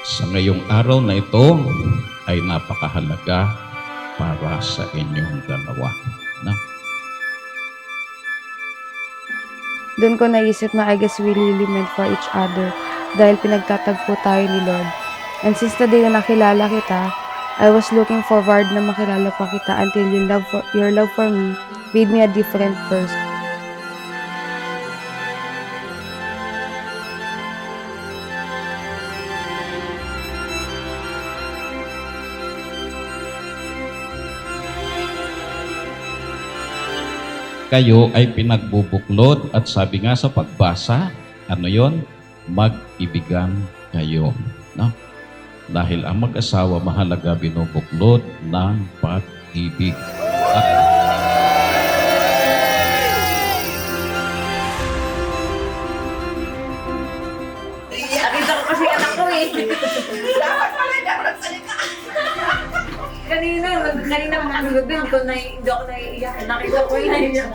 Sa ngayong araw na ito ay napakahalaga para sa inyong dalawa. No? Doon ko naisip na I guess we really meant for each other dahil pinagtatagpo tayo ni Lord. And since the day na nakilala kita, I was looking forward na makilala pa kita until your love for me made me a different person. Kayo ay pinagbubuklod at sabi nga sa pagbasa, ano yon? Mag-ibigan kayo. No? Dahil ang mag-asawa mahalaga binubuklod ng pag-ibig. Nakita ko kasi anak ko eh. Dapat pala hindi ako nagsalita. Kanina mga din ko hindi ako naiiyak. Nakita ko yung naiiyak.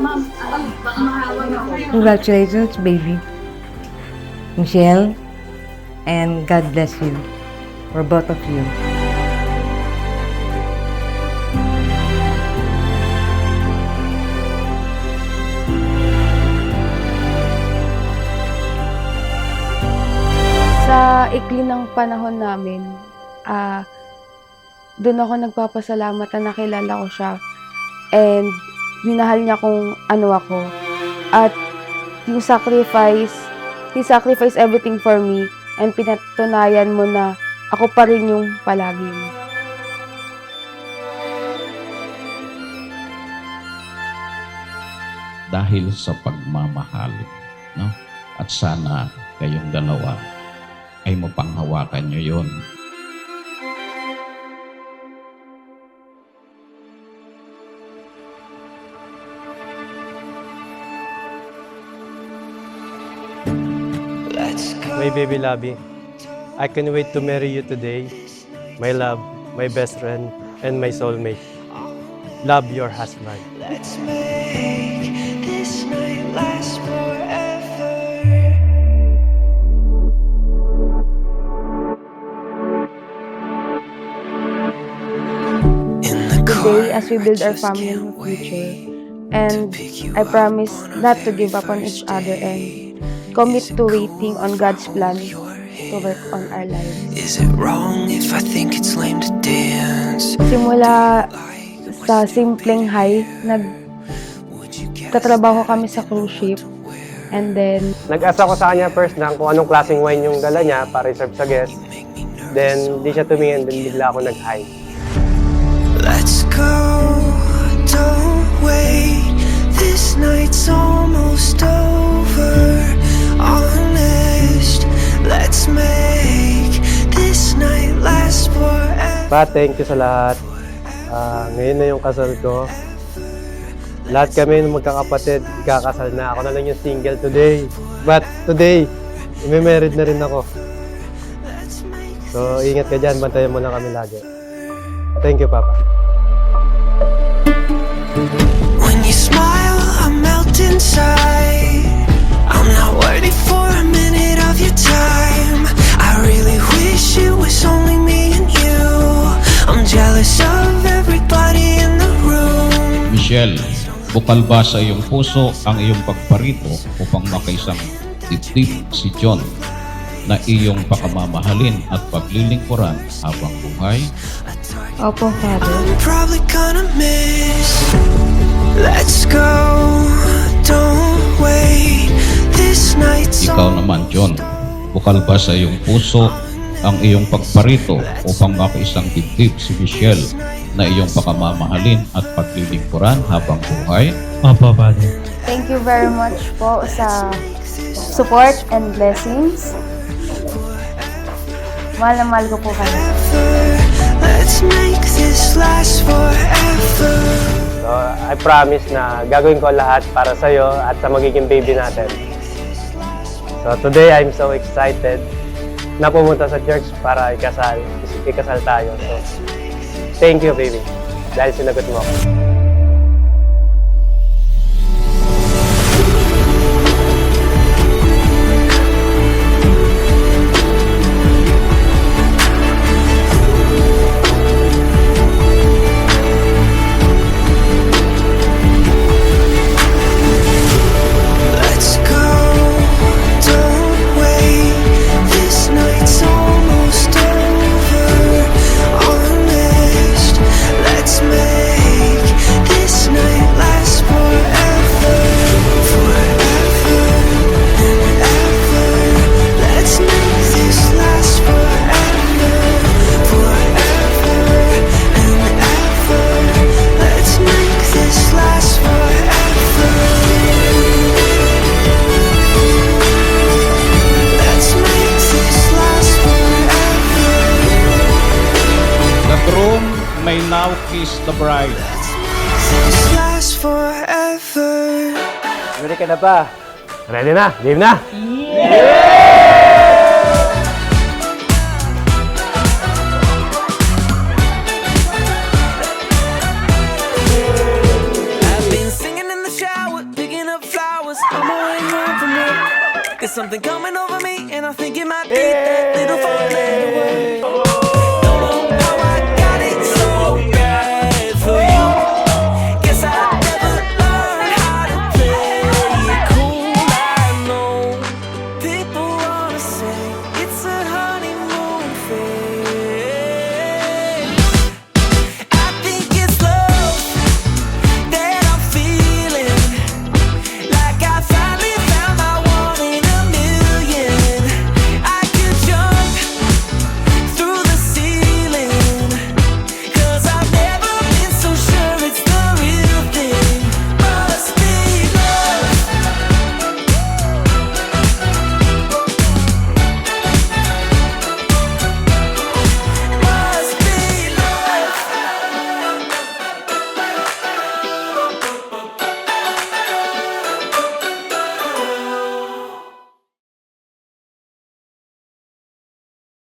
Ma'am, baka mahawa na ako. Congratulations, baby. Michelle, and God bless you for both of you. Sa ikli ng panahon namin, doon ako nagpapasalamat na nakilala ko siya and minahal niya kung ano ako. At yung he sacrificed everything for me and pinatunayan mo na ako pa rin yung palagi mo. Dahil sa pagmamahal. No? At sana kayong dalawa ay mapanghawakan nyo yun. My baby Labi, I can wait to marry you today. My love, my best friend, and my soulmate. Love your husband. Let's make this night last forever. Today, as we build our family in the future, and I promise not to give up on each other and commit to waiting on God's plan to work on our lives. Is it wrong if I think it's lame to dance? Simula sa simpleng high, nagtatrabaho kami sa cruise ship. And then, Nag-asa ko sa kanya first ng kung anong klaseng wine yung dala niya para i-serve sa guest. Then, di siya tumingin, then bigla ako nag-high. Let's go, don't wait. This night's almost over. Honest, let's make this night last forever. Pa, thank you sa lahat. Ngayon na yung kasal ko. Lahat kami ng magkakapatid, kakasal na. Ako na lang yung single today. But today, i-married na rin ako. So, ingat ka dyan. Bantayan mo na kami lagi. Thank you, Papa. When you smile, I melt inside. I'm not worthy for a minute of your time. I really wish it was only me and you. I'm jealous of everybody in the room. Michelle, bukal ba sa iyong puso ang iyong pagparito upang makaisang dibdib si John na iyong pakamamahalin at paglilingkuran habang buhay? Opo, Father. I'm probably gonna miss. Let's go, don't wait. This night's Ikaw naman, John, bukal ba sa iyong puso ang iyong pagparito upang makaisang dibdib si Michelle na iyong pakamamahalin at paglilingkuran habang buhay? Opo, Padre. Thank you very much po sa support and blessings. Mahal na mahal ko po kayo. Let's make this last forever. So, I promise na gagawin ko lahat para sa'yo at sa magiging baby natin. So, today I'm so excited na pumunta sa church para ikasal tayo. So, thank you, baby, dahil sinagot mo ako. the bride. This lasts forever. Ready ka na ba? Ready na? Game na? I've been singing in the shower, picking up flowers on my way home from work. There's something coming over me, and I think it might be that little four-letter word.